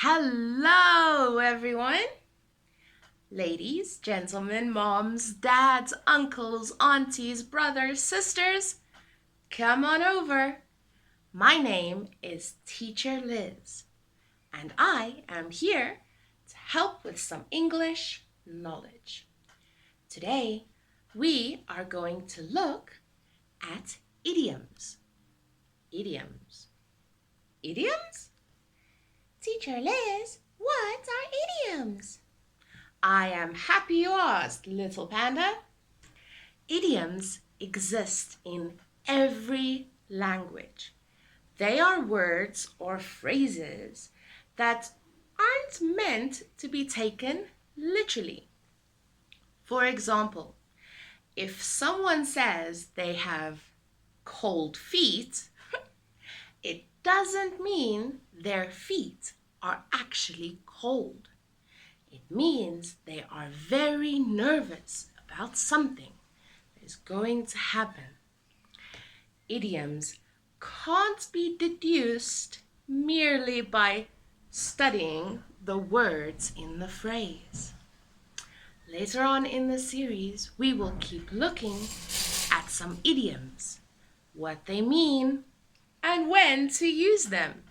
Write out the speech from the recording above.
Hello, everyone. Ladies, gentlemen, moms, dads, uncles, aunties, brothers, sisters, come on over. My name is Teacher Liz, and I am here to help with some English knowledge. Today, we are going to look at idioms. Idioms. Idioms? Teacher Liz, what are idioms? I am happy you asked, little panda. Idioms exist in every language. They are words or phrases that aren't meant to be taken literally. For example, if someone says they have cold feet, it doesn't mean their feet are actually cold. It means they are very nervous about something that is going to happen. Idioms can't be deduced merely by studying the words in the phrase. Later on in the series, we will keep looking at some idioms, what they mean, and when to use them.